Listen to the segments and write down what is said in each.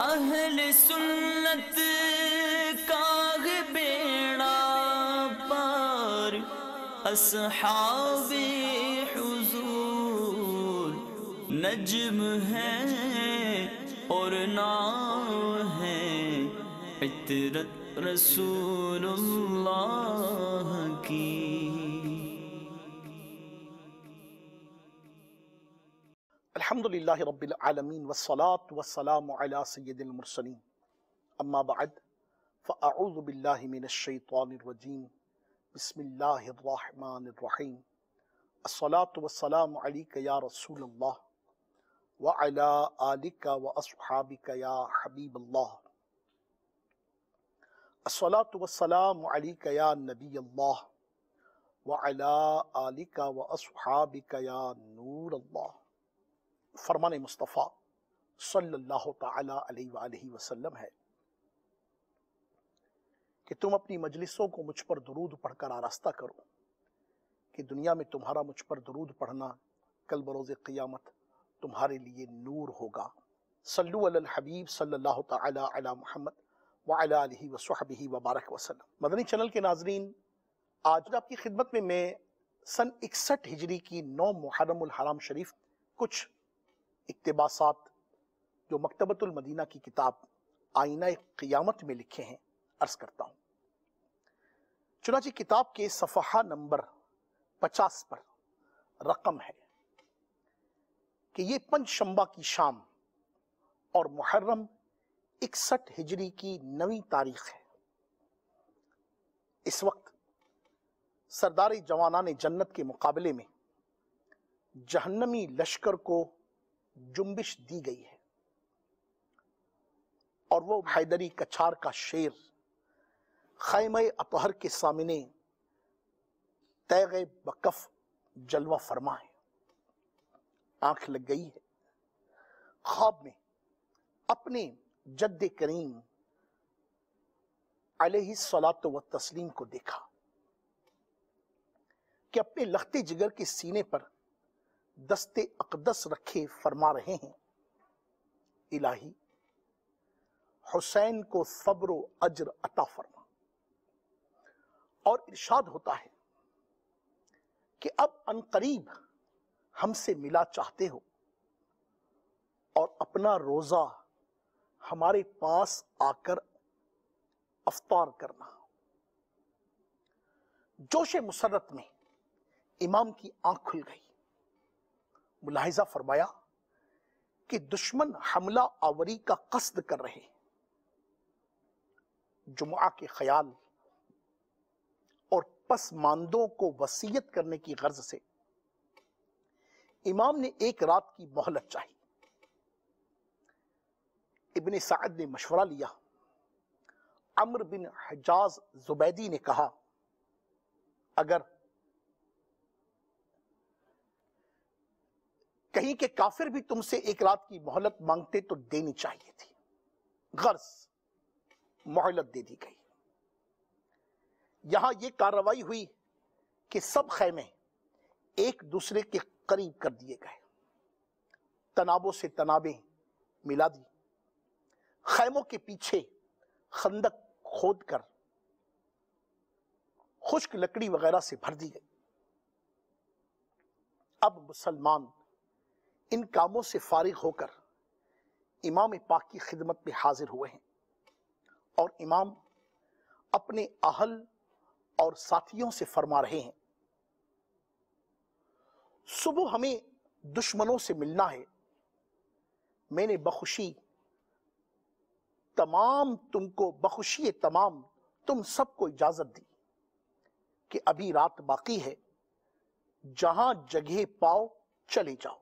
اہل سنت کا بیڑا پار اصحاب حضور نجم ہے اور نام ہے عطرت رسول اللہ کی۔ الحمدللہ رب العالمین والصلاة والسلام علی سید المرسلین، اما بعد فاعوذ باللہ من الشیطان الرجیم، بسم اللہ الرحمن الرحیم۔ الصلاة والسلام علیک یا رسول اللہ وعلی آلک واصحابک یا حبیب اللہ۔ الصلاة والسلام علیک یا نبی اللہ وعلی آلک واصحابک یا نور اللہ۔ فرمان مصطفیٰ صلی اللہ تعالی علیہ وآلہ وسلم ہے کہ تم اپنی مجلسوں کو مجھ پر درود پڑھ کر آراستہ کرو کہ دنیا میں تمہارا مجھ پر درود پڑھنا کل بروز قیامت تمہارے لیے نور ہوگا۔ صلو علی الحبیب صلی اللہ تعالی علی محمد وعلی آلہ وصحبہ وبارک وسلم۔ مدنی چینل کے ناظرین، آج آپ کی خدمت میں سن 61 ہجری کی 9 محرم الحرام شریف کچھ اقتباسات جو مکتبۃ المدینہ کی کتاب آئینہ قیامت میں لکھے ہیں عرض کرتا ہوں۔ چنانچہ کتاب کے صفحہ نمبر 50 پر رقم ہے کہ یہ پنج شنبہ کی شام اور محرم 61 ہجری کی 9 تاریخ ہے۔ اس وقت سردار جوانان جنت کے مقابلے میں جہنمی لشکر کو جنبش دی گئی ہے، اور وہ حیدری کچھار کا شیر خیمہ اطہر کے سامنے تیغ بکف جلوہ فرما ہے۔ آنکھ لگ گئی ہے، خواب میں اپنے جد کریم علیہ الصلاۃ والتسلیم کو دیکھا کہ اپنے لخت جگر کے سینے پر دست اقدس رکھے فرما رہے ہیں، الہی حسین کو صبر و اجر عطا فرما۔ اور ارشاد ہوتا ہے کہ اب عنقریب ہم سے ملا چاہتے ہو اور اپنا روزہ ہمارے پاس آ کر افطار کرنا۔ جوش مسرت میں امام کی آنکھ کھل گئی، ملاحظہ فرمایا کہ دشمن حملہ آوری کا قصد کر رہے۔ جمعہ کے خیال اور پسماندوں کو وصیت کرنے کی غرض سے امام نے ایک رات کی مہلت چاہی۔ ابن سعد نے مشورہ لیا۔ عمرو بن حجاز زبیدی نے کہا اگر کہیں کہ کافر بھی تم سے ایک رات کی مہلت مانگتے تو دینی چاہیے تھی، غرض مہلت دے دی گئی۔ یہاں یہ کارروائی ہوئی کہ سب خیمے ایک دوسرے کے قریب کر دیے گئے، تنابوں سے تنابیں ملا دی، خیموں کے پیچھے خندق کھود کر خشک لکڑی وغیرہ سے بھر دی گئی۔ اب مسلمان ان کاموں سے فارغ ہو کر امام پاک کی خدمت میں حاضر ہوئے ہیں، اور امام اپنے اہل اور ساتھیوں سے فرما رہے ہیں صبح ہمیں دشمنوں سے ملنا ہے۔ میں نے بخوشی تمام تم سب کو اجازت دی کہ ابھی رات باقی ہے، جہاں جگہ پاؤ چلے جاؤ،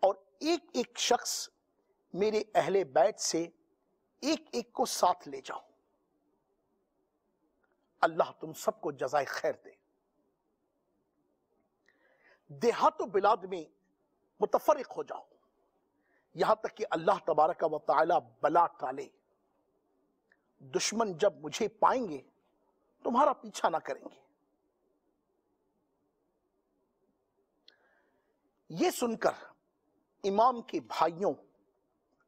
اور ایک ایک شخص میرے اہل بیت سے ایک ایک کو ساتھ لے جاؤ۔ اللہ تم سب کو جزائے خیر دے۔ دیہات و بلاد میں متفرق ہو جاؤ، یہاں تک کہ اللہ تبارک و تعالی بلا ٹالے۔ دشمن جب مجھے پائیں گے تمہارا پیچھا نہ کریں گے۔ یہ سن کر امام کے بھائیوں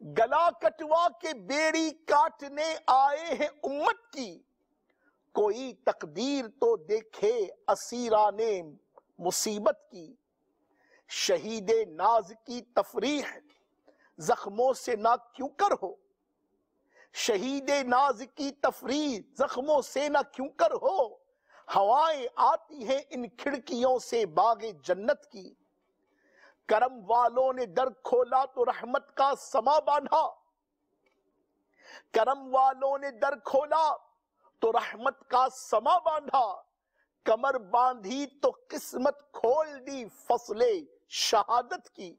گلا کٹوا کے بیڑی کاٹنے آئے ہیں امت کی، کوئی تقدیر تو دیکھے اسیران مصیبت کی، شہید ناز کی تفریح زخموں سے نہ کیوں کر ہو، شہید ناز کی تفریح زخموں سے نہ کیوں کر ہو، ہوائیں آتی ہیں ان کھڑکیوں سے باغ جنت کی، کرم والوں نے در کھولا تو رحمت کا سما باندھا، کرم والوں نے در کھولا تو رحمت کا سما باندھا، کمر باندھی تو قسمت کھول دی فصل شہادت کی،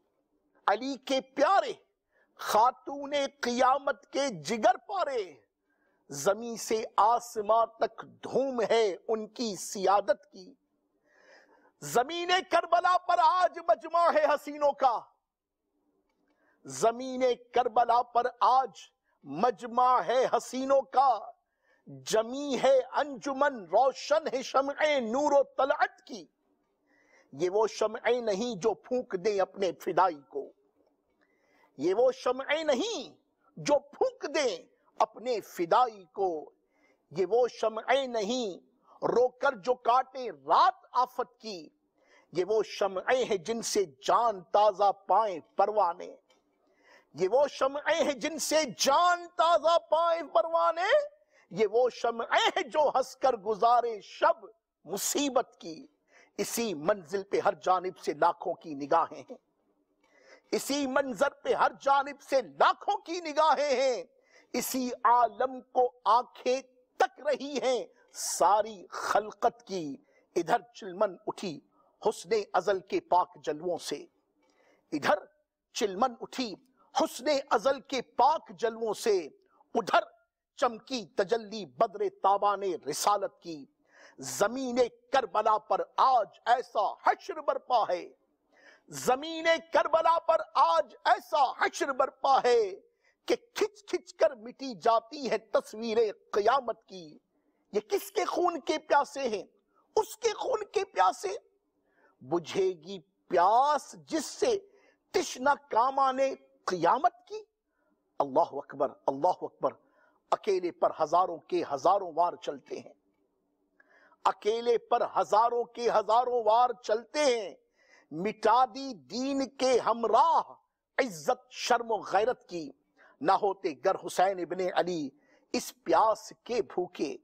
علی کے پیارے خاتون قیامت کے جگر پارے، زمین سے آسمان تک دھوم ہے ان کی سیادت کی، زمین کربلا پر آج مجمع ہے حسینوں کا، زمین کربلا پر آج مجمع ہے حسینوں کا، جمی ہے انجمن روشن ہے شمع نور و طلعت کی، یہ وہ شمع نہیں جو پھونک دیں اپنے فدائی کو، یہ وہ شمع نہیں جو پھونک دیں اپنے فدائی کو، یہ وہ شمع نہیں رو کر جو کاٹے رات آفت کی، یہ وہ شمعیں ہیں جن سے جان تازہ پائیں پروانے، یہ وہ شمعیں ہیں جن سے جان تازہ پائیں پروانے، یہ وہ شمعیں ہیں جو ہنس کر گزارے شب مصیبت کی، اسی منزل پہ ہر جانب سے لاکھوں کی نگاہیں ہیں، اسی منظر پہ ہر جانب سے لاکھوں کی نگاہیں ہیں، اسی عالم کو آنکھیں تک رہی ہیں ساری خلقت کی، ادھر چلمن اٹھی حسن ازل کے پاک جلووں سے، ادھر چلمن اٹھی حسن ازل کے پاک جلووں سے، ادھر چمکی تجلی بدر تابان رسالت کی، زمین کربلا پر آج ایسا حشر برپا ہے، زمین کربلا پر آج ایسا حشر برپا ہے کہ کھچ کھچ کر مٹی جاتی ہے تصویر قیامت کی، یہ کس کے خون کے پیاسے ہیں؟ اس کے خون کے پیاسے، بجھے گی پیاس جس سے تشنہ کامانے قیامت کی، اللہ اکبر اللہ اکبر، اکیلے پر ہزاروں کے ہزاروں وار چلتے ہیں، اکیلے پر ہزاروں کے ہزاروں وار چلتے ہیں، مٹا دی دین کے ہمراہ عزت شرم و غیرت کی، نہ ہوتے گر حسین ابن علی اس پیاس کے بھوکے،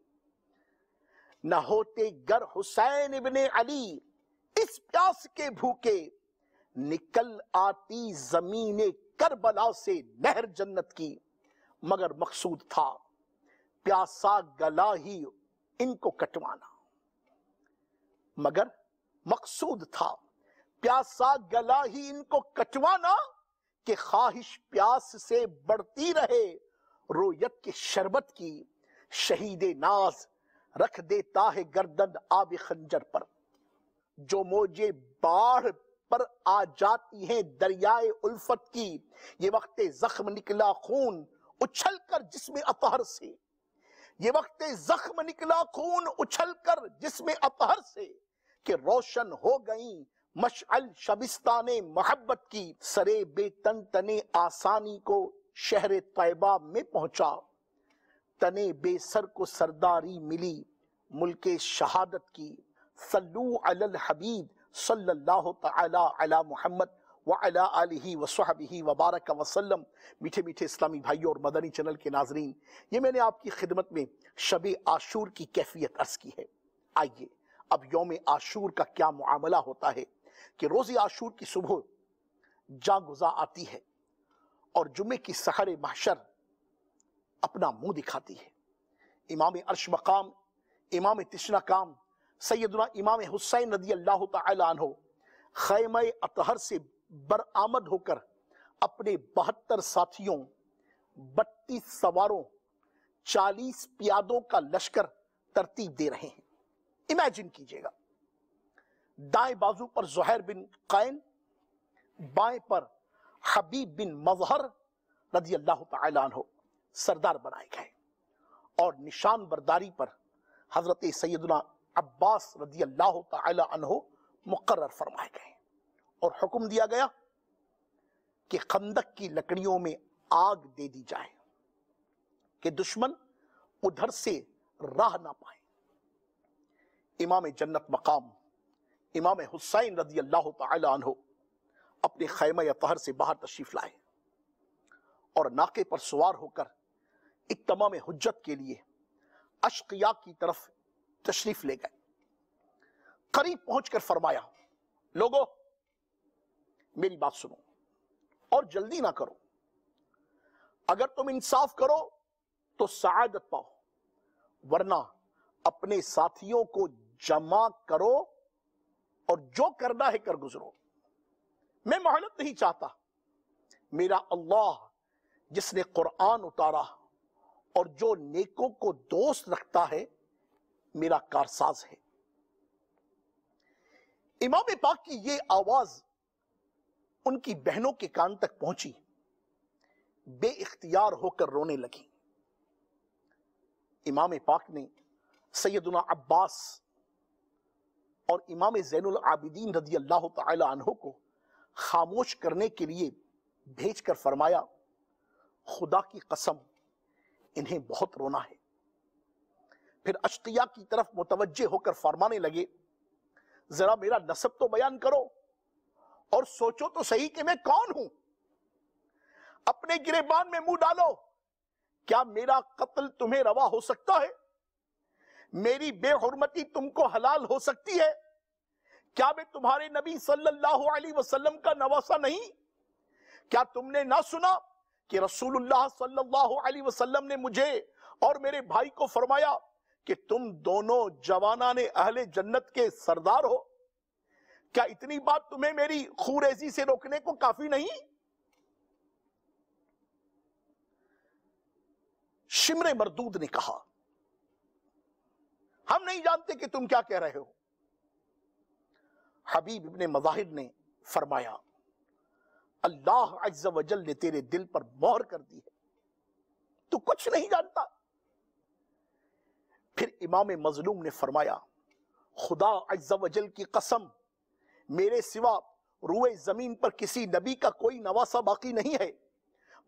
نہ ہوتے گر حسین ابن علی اس پیاس کے بھوکے، نکل آتی زمین کربلا سے نہر جنت کی، مگر مقصود تھا پیاسا گلا ہی ان کو کٹوانا، مگر مقصود تھا پیاسا گلا ہی ان کو کٹوانا، کہ خواہش پیاس سے بڑھتی رہے رویت کے شربت کی، شہید ناز رکھ دیتا ہے گردن آب خنجر پر، جو موجے باڑھ پر آ جاتی ہیں دریائے الفت کی، یہ وقت زخم نکلا خون اچھل کر جسم اطہر سے، یہ وقت زخم نکلا خون اچھل کر جسم اطہر سے، کہ روشن ہو گئیں مشعل شبستان محبت کی، سرے بے تن تنے آسانی کو شہر طیبہ میں پہنچا، تنے بے سر کو سرداری ملی ملک شہادت کی، صلو علی الحبیب صلی اللہ تعالی علی محمد وعلی آلہ وصحبہ وبارک وسلم۔ میٹھے میٹھے اسلامی بھائیوں اور مدنی چینل کے ناظرین، یہ میں نے آپ کی خدمت میں شب عاشور کی کیفیت عرض کی ہے۔ آئیے اب یوم عاشور کا کیا معاملہ ہوتا ہے کہ روز عاشور کی صبح جاں گزا آتی ہے اور جمعے کی سحر محشر اپنا منہ دکھاتی ہے، امام عرش مقام، امام تشنہ کام سیدنا امام حسین رضی اللہ تعالی عنہ خیمہ اطہر سے برآمد ہو کر اپنے 72 ساتھیوں، 32 سواروں، 40 پیادوں کا لشکر ترتیب دے رہے ہیں۔ امیجن کیجئے گا، دائیں بازو پر زہیر بن قین، بائیں پر حبیب بن مظہر رضی اللہ تعالی عنہ سردار بنائے گئے، اور نشان برداری پر حضرت سیدنا عباس رضی اللہ تعالی عنہ مقرر فرمائے گئے، اور حکم دیا گیا کہ خندق کی لکڑیوں میں آگ دے دی جائے کہ دشمن ادھر سے راہ نہ پائے۔ امام جنت مقام امام حسین رضی اللہ تعالی عنہ اپنے خیمہ طہر سے باہر تشریف لائے اور ناقے پر سوار ہو کر اتمام حجت کے لیے اشقیاء کی طرف تشریف لے گئے۔ قریب پہنچ کر فرمایا، لوگو میری بات سنو اور جلدی نہ کرو، اگر تم انصاف کرو تو سعادت پاؤ، ورنہ اپنے ساتھیوں کو جمع کرو اور جو کرنا ہے کر گزرو۔ میں مہلت نہیں چاہتا، میرا اللہ جس نے قرآن اتارا اور جو نیکوں کو دوست رکھتا ہے میرا کارساز ہے۔ امام پاک کی یہ آواز ان کی بہنوں کے کان تک پہنچی، بے اختیار ہو کر رونے لگی۔ امام پاک نے سیدنا عباس اور امام زین العابدین رضی اللہ تعالی عنہ کو خاموش کرنے کے لیے بھیج کر فرمایا، خدا کی قسم انہیں بہت رونا ہے۔ پھر اشقیاء کی طرف متوجہ ہو کر فرمانے لگے، ذرا میرا نسب تو بیان کرو اور سوچو تو صحیح کہ میں کون ہوں، اپنے گریبان میں منہ ڈالو، کیا میرا قتل تمہیں روا ہو سکتا ہے؟ میری بے حرمتی تم کو حلال ہو سکتی ہے؟ کیا میں تمہارے نبی صلی اللہ علیہ وسلم کا نواسہ نہیں؟ کیا تم نے نہ سنا کہ رسول اللہ صلی اللہ علیہ وسلم نے مجھے اور میرے بھائی کو فرمایا کہ تم دونوں جوانان اہل جنت کے سردار ہو؟ کیا اتنی بات تمہیں میری خوریزی سے روکنے کو کافی نہیں؟ شمر مردود نے کہا، ہم نہیں جانتے کہ تم کیا کہہ رہے ہو۔ حبیب ابن مظاہر نے فرمایا، اللہ عز و جل نے تیرے دل پر مہر کر دی ہے، تو کچھ نہیں جانتا۔ پھر امام مظلوم نے فرمایا، خدا عز و جل کی قسم، میرے سوا روئے زمین پر کسی نبی کا کوئی نواسہ باقی نہیں ہے،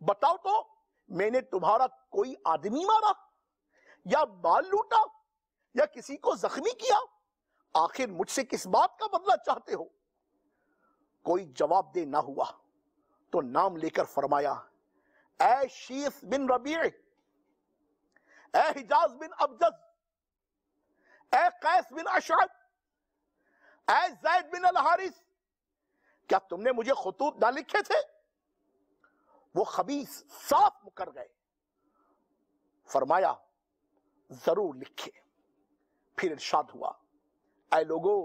بتاؤ تو میں نے تمہارا کوئی آدمی مارا یا مال لوٹا یا کسی کو زخمی کیا؟ آخر مجھ سے کس بات کا بدلہ چاہتے ہو؟ کوئی جواب دے نہ ہوا تو نام لے کر فرمایا، اے شیث بن ربیع، اے حجاز بن ابجز، اے قیس بن اشعث، اے زید بن الحارث، کیا تم نے مجھے خطوط نہ لکھے تھے؟ وہ خبیث صاف مکر گئے، فرمایا ضرور لکھے۔ پھر ارشاد ہوا، اے لوگو،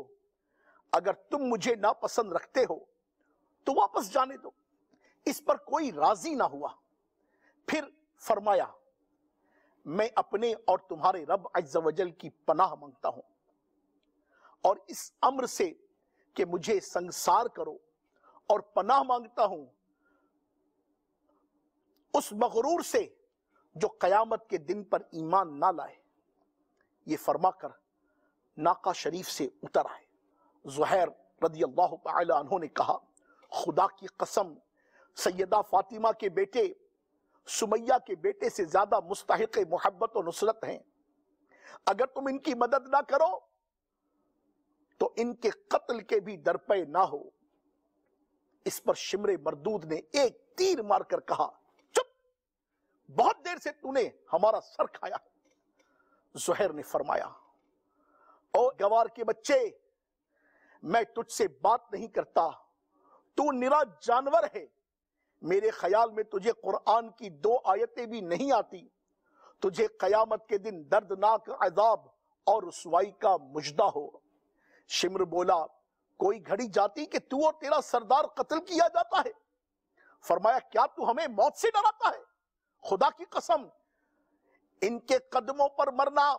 اگر تم مجھے ناپسند رکھتے ہو تو واپس جانے دو۔ اس پر کوئی راضی نہ ہوا۔ پھر فرمایا، میں اپنے اور تمہارے رب عز و جل کی پناہ مانگتا ہوں اور اس امر سے کہ مجھے سنگسار کرو، اور پناہ مانگتا ہوں اس مغرور سے جو قیامت کے دن پر ایمان نہ لائے۔ یہ فرما کر ناقہ شریف سے اتر آئے۔ زہیر رضی اللہ تعالی عنہ نے کہا، خدا کی قسم، سیدہ فاطمہ کے بیٹے سمیہ کے بیٹے سے زیادہ مستحق محبت و نصرت ہیں، اگر تم ان کی مدد نہ کرو تو ان کے قتل کے بھی درپے نہ ہو۔ اس پر شمر مردود نے ایک تیر مار کر کہا، چپ، بہت دیر سے تو نے ہمارا سر کھایا۔ زہیر نے فرمایا، او گوار کے بچے، میں تجھ سے بات نہیں کرتا، تو نرا جانور ہے۔ میرے خیال میں تجھے قرآن کی 2 آیتیں بھی نہیں آتی، تجھے قیامت کے دن دردناک عذاب اور رسوائی کا مژدہ ہو۔ شمر بولا، کوئی گھڑی جاتی کہ تو اور تیرا سردار قتل کیا جاتا ہے؟ فرمایا، کیا تو ہمیں موت سے ڈراتا ہے؟ خدا کی قسم، ان کے قدموں پر مرنا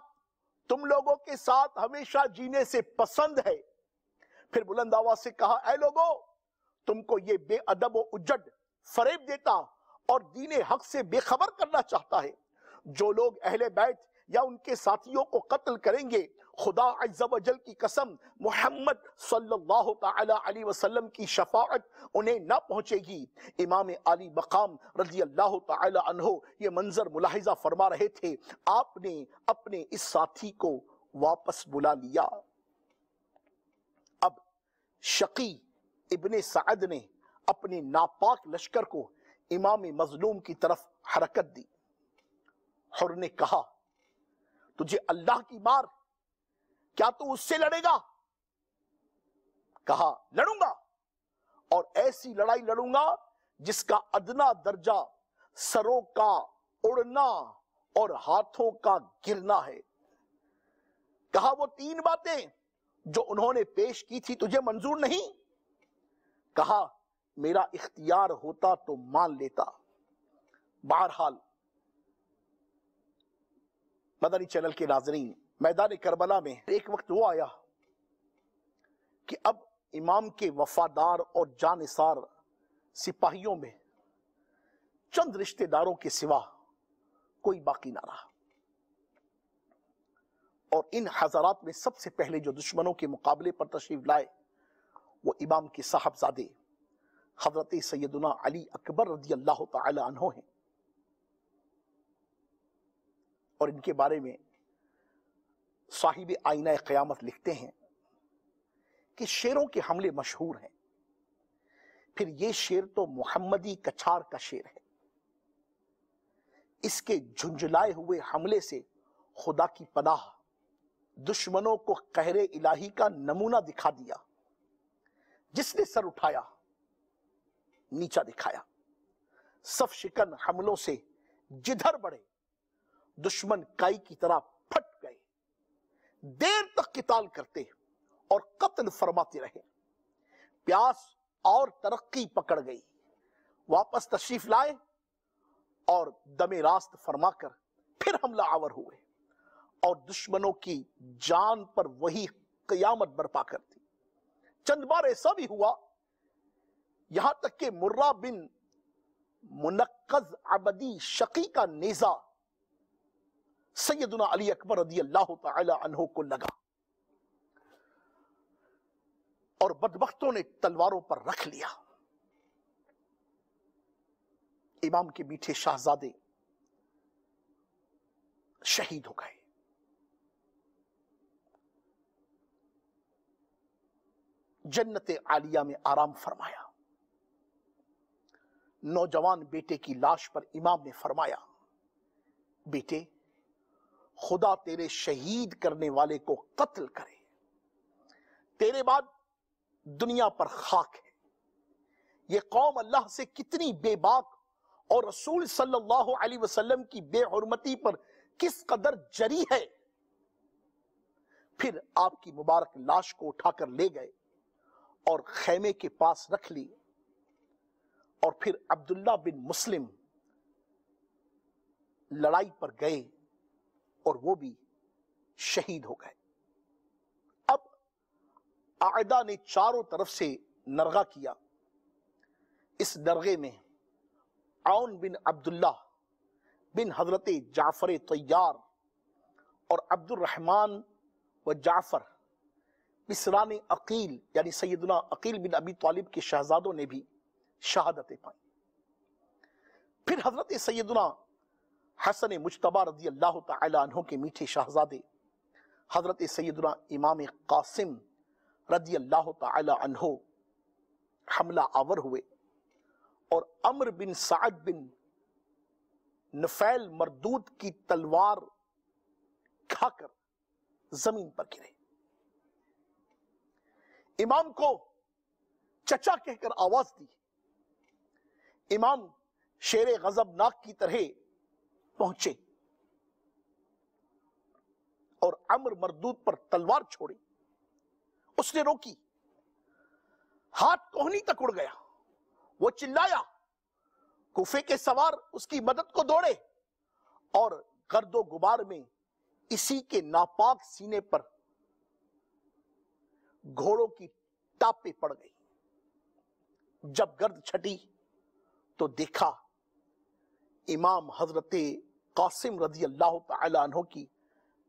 تم لوگوں کے ساتھ ہمیشہ جینے سے پسند ہے۔ پھر بلند آواز سے کہا، اے لوگو، تم کو یہ بے ادب و اجڑ فریب دیتا اور دین حق سے بے خبر کرنا چاہتا ہے۔ جو لوگ اہل بیت یا ان کے ساتھیوں کو قتل کریں گے، خدا عز و جل کی قسم محمد صلی اللہ تعالی علیہ وسلم کی شفاعت انہیں نہ پہنچے گی۔ امام علی مقام رضی اللہ تعالی عنہ یہ منظر ملاحظہ فرما رہے تھے، آپ نے اپنے اس ساتھی کو واپس بلا لیا۔ اب شقی ابن سعد نے اپنے ناپاک لشکر کو امام مظلوم کی طرف حرکت دی۔ حر نے کہا، تجھے اللہ کی مار، کیا تو اس سے لڑے گا؟ کہا، لڑوں گا، اور ایسی لڑائی لڑوں گا جس کا ادنا درجہ سروں کا اڑنا اور ہاتھوں کا گرنا ہے۔ کہا، وہ 3 باتیں جو انہوں نے پیش کی تھی تجھے منظور نہیں؟ کہا، میرا اختیار ہوتا تو مان لیتا۔ بہرحال مدنی چینل کے ناظرین، میدان کربلا میں ایک وقت وہ آیا کہ اب امام کے وفادار اور جانثار سپاہیوں میں چند رشتہ داروں کے سوا کوئی باقی نہ رہا، اور ان حضرات میں سب سے پہلے جو دشمنوں کے مقابلے پر تشریف لائے وہ امام کے صاحبزادے حضرت سیدنا علی اکبر رضی اللہ تعالی عنہ ہیں، اور ان کے بارے میں صاحب آئینہ قیامت لکھتے ہیں کہ شیروں کے حملے مشہور ہیں، پھر یہ شیر تو محمدی کچھار کا شیر ہے، اس کے جھنجھلائے ہوئے حملے سے خدا کی پناہ دشمنوں کو قہر الہی کا نمونہ دکھا دیا۔ جس نے سر اٹھایا نیچا دکھایا، صف شکن حملوں سے جدھر بڑھے دشمن کائی کی طرح پھٹ گئے، دیر تک قتال کرتے اور قتل فرماتے رہے۔ پیاس اور ترقی پکڑ گئی، واپس تشریف لائے اور دم راست فرما کر پھر حملہ آور ہوئے، اور دشمنوں کی جان پر وہی قیامت برپا کر دی۔ چند بار ایسا بھی ہوا یہاں تک کہ مرہ بن منقذ عبدی شقی کا نیزہ سیدنا علی اکبر رضی اللہ تعالی عنہ کو لگا، اور بدبختوں نے تلواروں پر رکھ لیا۔ امام کے میٹھے شہزادے شہید ہو گئے۔ جنت عالیہ میں آرام فرمایا۔ نوجوان بیٹے کی لاش پر امام نے فرمایا، بیٹے، خدا تیرے شہید کرنے والے کو قتل کرے، تیرے بعد دنیا پر خاک ہے۔ یہ قوم اللہ سے کتنی بے باک اور رسول صلی اللہ علیہ وسلم کی بے حرمتی پر کس قدر جری ہے۔ پھر آپ کی مبارک لاش کو اٹھا کر لے گئے اور خیمے کے پاس رکھ لی، اور پھر عبداللہ بن مسلم لڑائی پر گئے اور وہ بھی شہید ہو گئے۔ اب اعداء نے چاروں طرف سے نرغہ کیا۔ اس نرغے میں عون بن عبداللہ بن حضرت جعفر طیار اور عبد الرحمن و جعفر بسران عقیل یعنی سیدنا عقیل بن ابی طالب کے شہزادوں نے بھی شہادتیں پائیں۔ پھر حضرت سیدنا حسن مجتبی رضی اللہ تعالی عنہ کے میٹھے شہزادے حضرت سیدنا امام قاسم رضی اللہ تعالی عنہ حملہ آور ہوئے، اور عمر بن سعد بن نفیل مردود کی تلوار کھا کر زمین پر گرے۔ امام کو چچا کہہ کر آواز دی۔ امام شیر غضبناک کی طرح پہنچے اور عمر مردود پر تلوار چھوڑی۔ اس نے روکی، ہاتھ کوہنی تک اڑ گیا۔ وہ چلایا، کوفے کے سوار اس کی مدد کو دوڑے، اور گرد و غبار میں اسی کے ناپاک سینے پر گھوڑوں کی ٹاپیں پڑ گئی۔ جب گرد چھٹی تو دیکھا امام حضرت قاسم رضی اللہ تعالی عنہ کی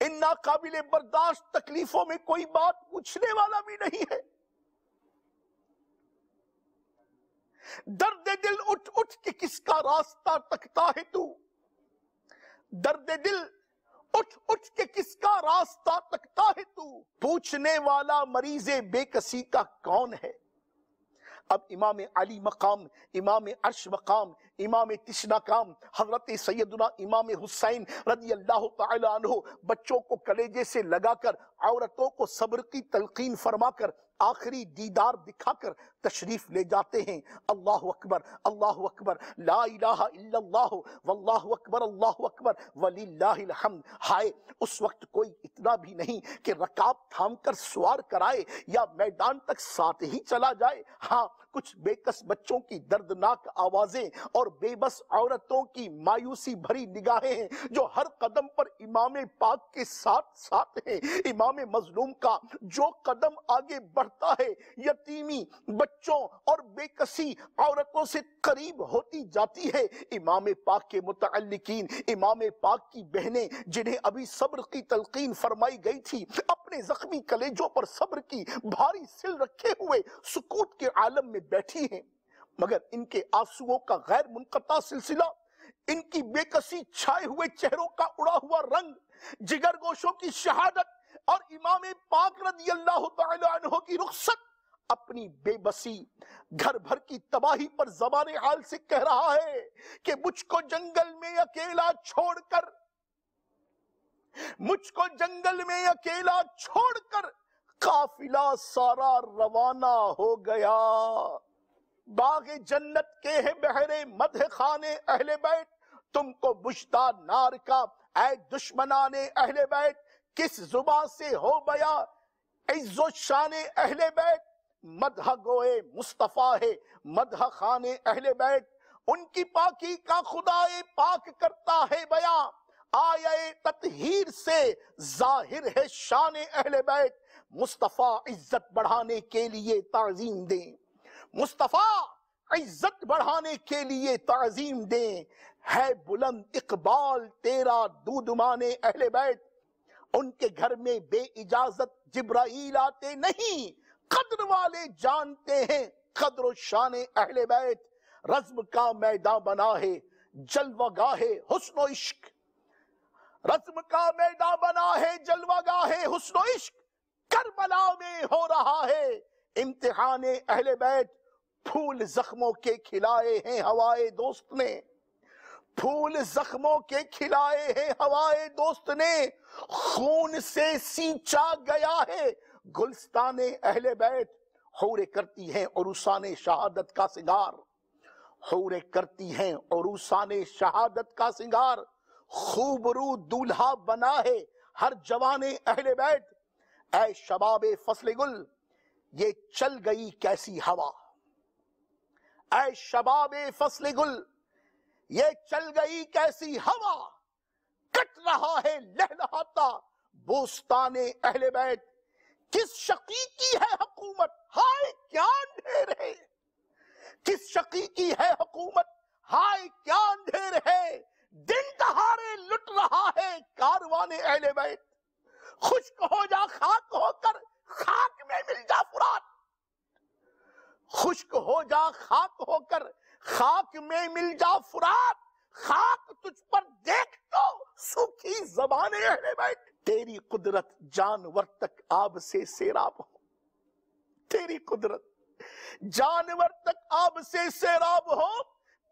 ان ناقابل برداشت تکلیفوں میں کوئی بات پوچھنے والا بھی نہیں ہے. درد دل اٹھ اٹھ کے کس کا راستہ تکتا ہے تو؟ درد دل اٹھ اٹھ کے کس کا راستہ تکتا ہے تو؟ پوچھنے والا مریض بے کسی کا کون ہے؟ اب امام علی مقام، امام عرش مقام، امام تشنا کام، حضرت سیدنا امام حسین رضی اللہ تعالی عنہ بچوں کو کلیجے سے لگا کر، عورتوں کو صبر کی تلقین فرما کر، آخری دیدار دکھا کر تشریف لے جاتے ہیں. اللہ اکبر، اللہ اکبر، لا الہ الا اللہ، واللہ اکبر، اللہ اکبر وللہ الحمد. ہائے اس وقت کوئی اتنا بھی نہیں کہ رکاب تھام کر سوار کرائے یا میدان تک ساتھ ہی چلا جائے. ہاں کچھ بے کس بچوں کی دردناک آوازیں اور بے بس عورتوں کی مایوسی بھری نگاہیں ہیں جو ہر قدم پر امام پاک کے ساتھ ساتھ ہیں. امام مظلوم کا جو قدم آگے بڑھتا ہے یتیمی بچوں اور بے کسی عورتوں سے قریب ہوتی جاتی ہے. امام پاک کے متعلقین، امام پاک کی بہنیں جنہیں ابھی صبر کی تلقین فرمائی گئی تھی، اپنے زخمی کلیجوں پر صبر کی بھاری سل رکھے ہوئے سکوت کے عالم میں بیٹھی ہیں، مگر ان کے آنسوؤں کا غیر منقطع سلسلہ، ان کی بے کسی چھائے ہوئے چہروں کا اڑا ہوا رنگ، جگر گوشوں کی شہادت اور امام پاک رضی اللہ تعالی عنہ کی رخصت اپنی بے بسی، گھر بھر کی تباہی پر زبان حال سے کہہ رہا ہے کہ مجھ کو جنگل میں اکیلا چھوڑ کر، مجھ کو جنگل میں اکیلا چھوڑ کر قافلہ سارا روانہ ہو گیا. باغ جنت کے ہے بحر مدح خانے اہل بیت، تم کو بشتا نار کا اے دشمنان اہل بیت. کس زبان سے ہو بیا عز و شان اہل بیت، مدح گوئے مصطفیٰ ہے مدح خان اہل بیت. ان کی پاکی کا خدا پاک کرتا ہے بیان، آیے تطہیر سے ظاہر ہے شان اہل بیت. مصطفیٰ عزت بڑھانے کے لیے تعظیم دیں، مصطفیٰ عزت بڑھانے کے لیے تعظیم دیں. ہے بلند اقبال تیرا دودمان اہل بیت، ان کے گھر میں بے اجازت جبرائیل آتے نہیں، قدر والے جانتے ہیں قدر و شان اہل بیت. رزم کا میدان بنا ہے جلوہ گاہ حسن و عشق، رزم کا میدان بنا ہے جلوہ گاہ حسن و عشق. کربلا میں ہو رہا ہے امتحان اہل بیت. پھول زخموں کے کھلائے ہیں ہوائے دوست نے، پھول زخموں کے کھلائے ہیں ہوائے دوست نے. خون سے سینچا گیا ہے گلستان اہل بیت. حوریں کرتی ہیں عروسان شہادت کا سنگار، حوریں کرتی ہیں عروسان شہادت کا سنگار. خوب رو دولہا بنا ہے ہر جوان اہل بیت. اے شباب فصل گل یہ چل گئی کیسی ہوا، اے شباب فصل گل یہ چل گئی کیسی ہوا. کٹ رہا ہے لہلہاتا بوستان اہل بیت. کس شقی کی ہے حکومت، ہائے کیا اندھیر ہے، کس شقی کی ہے حکومت، ہائے کیا اندھیر ہے. دن دہاڑے لٹ رہا ہے کاروان اہل بیت. خشک ہو جا خاک ہو کر خاک میں مل جا فرات، خشک ہو جا خاک ہو کر خاک میں مل جا فرات. خاک تجھ پر دیکھ تو سوکھی زبان اہل بیت. تیری قدرت جانور تک آب سے سیراب ہو، تیری قدرت جانور تک آب سے سیراب ہو.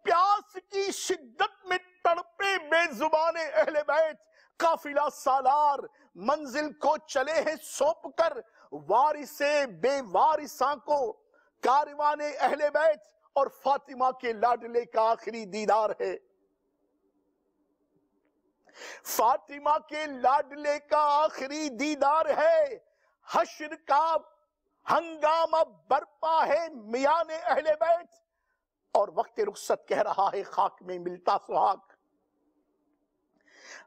پیاس کی شدت میں تڑپے بے زبان اہل بیت. قافلہ سالار منزل کو چلے ہیں سونپ کر، وارث بے وارثاں کو کاروان اہل بیت. اور فاطمہ کے لاڈلے کا آخری دیدار ہے، فاطمہ کے لاڈلے کا آخری دیدار ہے. حشر کا ہنگامہ برپا ہے میان اہل بیت. اور وقت رخصت کہہ رہا ہے خاک میں ملتا سہاگ،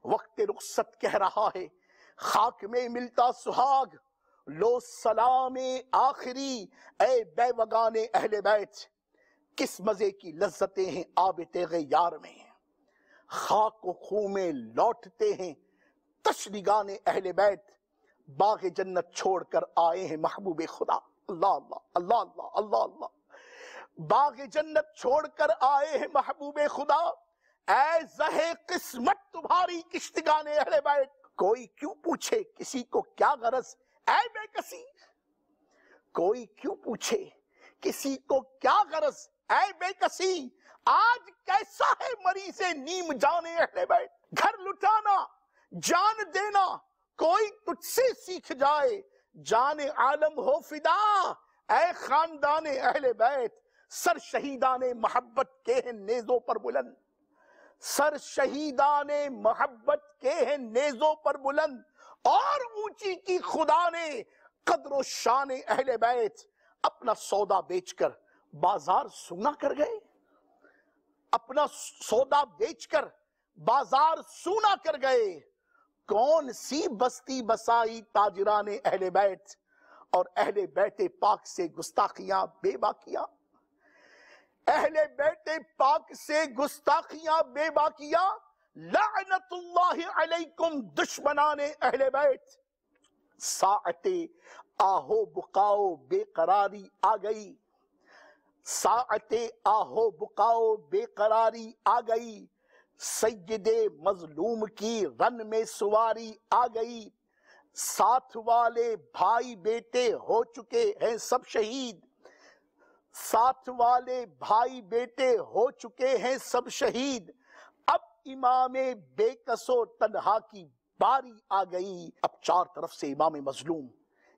وقت رخصت کہہ رہا ہے خاک میں ملتا سہاگ. لو سلام آخری اے بے وگان اہل بیت. کس مزے کی لذتیں ہیں آب تیغ یار میں، خاک و خون میں لوٹتے ہیں تشنگان اہل بیت باغ جنت چھوڑ کر آئے ہیں محبوب خدا. اللہ اللہ اللہ اللہ اللہ اللہ. باغ جنت چھوڑ کر آئے ہیں محبوب خدا. اے زہے قسمت تمہاری کشتگان اہل بیت. کوئی کیوں پوچھے کسی کو کیا غرض اے بے کسی. کوئی کیوں پوچھے کسی کو کیا غرض اے بے کسی. آج کیسا ہے مریض نیم جان اہل بیت. گھر لٹانا جان دینا کوئی تجھ سے سیکھ جائے. جان عالم ہو فدا اے خاندان اہل بیت. سر شہیدان محبت کے ہیں نیزوں پر بلند. سر شہیدان محبت کے ہیں نیزوں پر بلند. اور اونچی کی خدا نے قدر و شان اہل بیت. اپنا سودا بیچ کر بازار سونا کر گئے. اپنا سودا بیچ کر بازار سونا کر گئے. کون سی بستی بسائی تاجران اہل بیت اور اہل بیت پاک سے گستاخیاں بے باکیاں. اہل بیت پاک سے گستاخیاں بے باکیاں. لعنت اللہ علیکم دشمنان اہل بیت. ساعت آہو بقاؤ بے قراری آ گئی. ساعت آہو بقاؤ بے قراری آ گئی. سید مظلوم کی رن میں سواری آ گئی. ساتھ والے بھائی بیٹے ہو چکے ہیں سب شہید. ساتھ والے بھائی بیٹے ہو چکے ہیں سب شہید. اب امام بے کس و تنہا کی باری آ گئی. اب چار طرف سے امام مظلوم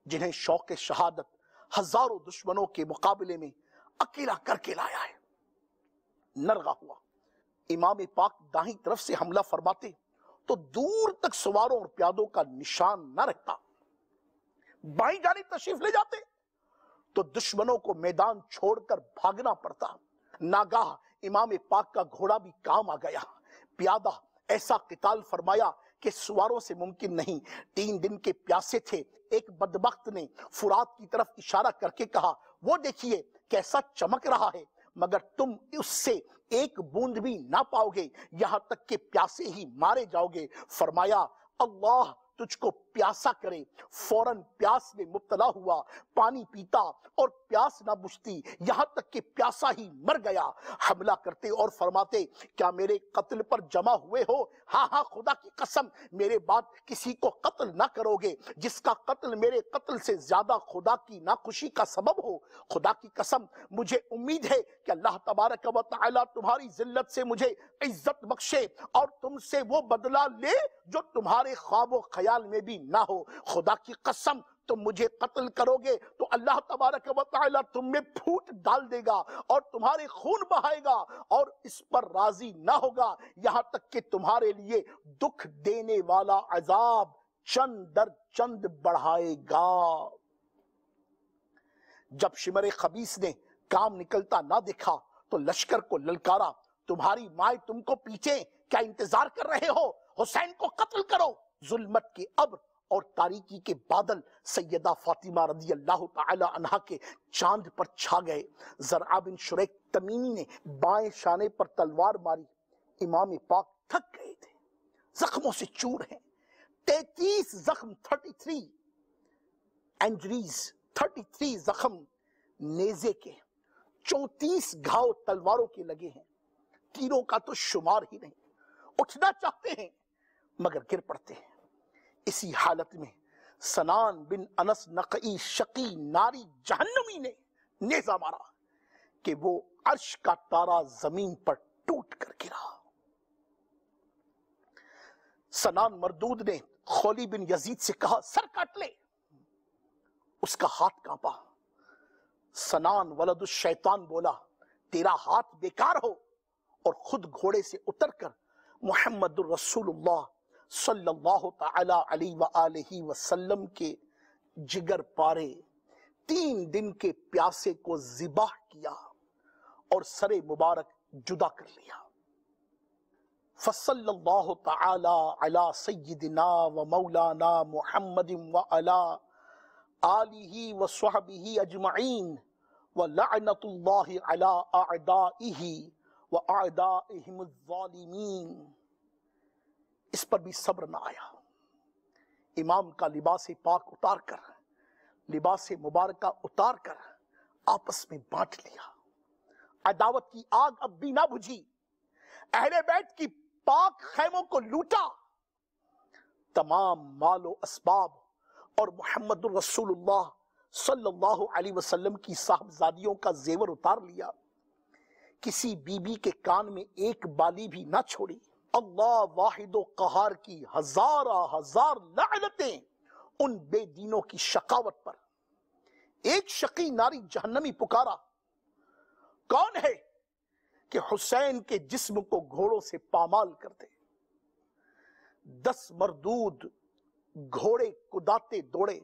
جنہیں شوق شہادت ہزاروں دشمنوں کے مقابلے میں اکیلا کر کے لایا ہے نرغا ہوا. امام پاک دائیں طرف سے حملہ فرماتے تو دور تک سواروں اور پیادوں کا نشان نہ رہتا. بائیں جانب تشریف لے جاتے تو دشمنوں کو میدان چھوڑ کر بھاگنا پڑتا. ناگاہ امام پاک کا گھوڑا بھی کام آ گیا. پیادہ ایسا قتال فرمایا کہ سواروں سے ممکن نہیں. 3 دن کے پیاسے تھے. ایک بدبخت نے فرات کی طرف اشارہ کر کے کہا وہ دیکھیے کیسا چمک رہا ہے مگر تم اس سے ایک بوند بھی نہ پاؤ گے یہاں تک کہ پیاسے ہی مارے جاؤ گے. فرمایا اللہ تجھ کو پیاسا کرے. فوراً پیاس میں مبتلا ہوا. پانی پیتا اور پیاس نہ بجھتی یہاں تک کہ پیاسا ہی مر گیا. حملہ کرتے اور فرماتے کیا میرے قتل پر جمع ہوئے ہو؟ ہاں ہاں خدا کی قسم میرے بعد کسی کو قتل نہ کرو گے جس کا قتل میرے قتل سے زیادہ خدا کی ناخوشی کا سبب ہو. خدا کی قسم مجھے امید ہے کہ اللہ تبارک و تعالی تمہاری ذلت سے مجھے عزت بخشے اور تم سے وہ بدلہ لے جو تمہارے خواب و خیال میں بھی نہ ہو. خدا کی قسم تم مجھے قتل کرو گے تو اللہ تبارک و تعالی تم میں پھوٹ ڈال دے گا اور تمہارے خون بہائے گا اور اس پر راضی نہ ہوگا یہاں تک کہ تمہارے لیے دکھ دینے والا عذاب چند در چند بڑھائے گا. جب شمر خبیث نے کام نکلتا نہ دیکھا تو لشکر کو للکارا تمہاری مائیں تم کو پیچھے کیا انتظار کر رہے ہو؟ حسین کو قتل کرو. ظلمت کے ابر اور تاریکی کے بادل سیدہ فاطمہ رضی اللہ تعالی عنہا کے چاند پر چھا گئے. زرعہ بن شریک تمیمی نے بائیں شانے پر تلوار ماری. امام پاک تھک گئے تھے زخموں سے چور ہیں. 33 زخم 33 انجریز 33 زخم نیزے کے 34 گھاؤ تلواروں کے لگے ہیں. تیروں کا تو شمار ہی نہیں. اٹھنا چاہتے ہیں مگر گر پڑتے ہیں. اسی حالت میں سنان بن انس نقعی شقی ناری جہنمی نے نیزہ مارا کہ وہ عرش کا تارا زمین پر ٹوٹ کر گرا. سنان مردود نے خولی بن یزید سے کہا سر کاٹ لے. اس کا ہاتھ کانپا. سنان ولد الشیطان بولا تیرا ہاتھ بیکار ہو اور خود گھوڑے سے اتر کر محمد الرسول اللہ صلی اللہ تعالی علیہ وآلہ وسلم کے جگر پارے 3 دن کے پیاسے کو ذبح کیا اور سر مبارک جدا کر لیا. فصلی اللہ تعالی علی سیدنا و مولانا محمد وعلی آلہ وصحبہ اجمعین ولعنت اللہ علی اعدائہ واعدائہم الظالمین. اس پر بھی صبر نہ آیا. امام کا لباس پاک اتار کر، لباس مبارکہ اتار کر آپس میں بانٹ لیا۔ عداوت کی آگ اب بھی نہ بجھی، اہل بیت کی پاک خیموں کو لوٹا، تمام مال و اسباب اور محمد الرسول اللہ صلی اللہ علیہ وسلم کی صاحبزادیوں کا زیور اتار لیا، کسی بی بی کے کان میں ایک بالی بھی نہ چھوڑی۔ اللہ واحد و قہار کی ہزار لعنتیں ان بے دینوں کی شقاوت پر۔ ایک شقی ناری جہنمی پکارا، کون ہے کہ حسین کے جسم کو گھوڑوں سے پامال کر دے؟ 10 مردود گھوڑے کداتے دوڑے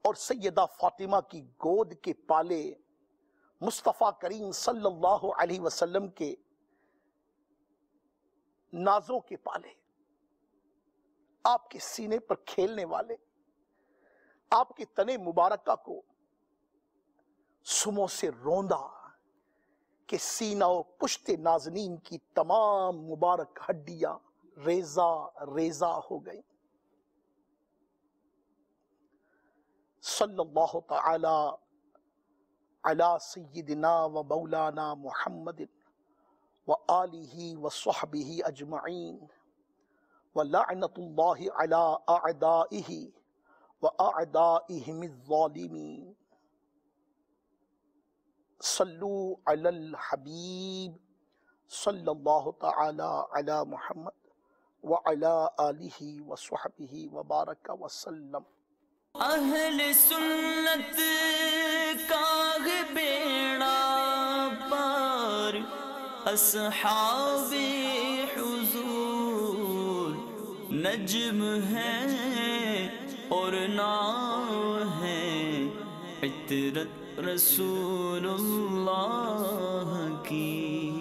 اور سیدہ فاطمہ کی گود کے پالے مصطفیٰ کریم صلی اللہ علیہ وسلم کے نازوں کے پالے، آپ کے سینے پر کھیلنے والے، آپ کے تنے مبارکہ کو سموں سے روندا کہ سینہ و پشت نازنین کی تمام مبارک ہڈیاں ریزہ ریزہ ہو گئی۔ صلی اللہ تعالی علی سیدنا و مولانا محمد وآلہ وصحبہ اجمعین ولعنت اللہ علی اعدائہ واعدائہم الظالمین۔ صلو علی الحبیب صلی اللہ تعالی علی محمد وعلی آلہ وصحبہ وبارک وسلم۔ اہل سنت کا بیڑا پار اصحاب حضور، نجم ہے اور نام ہے عطرت رسول اللہ کی۔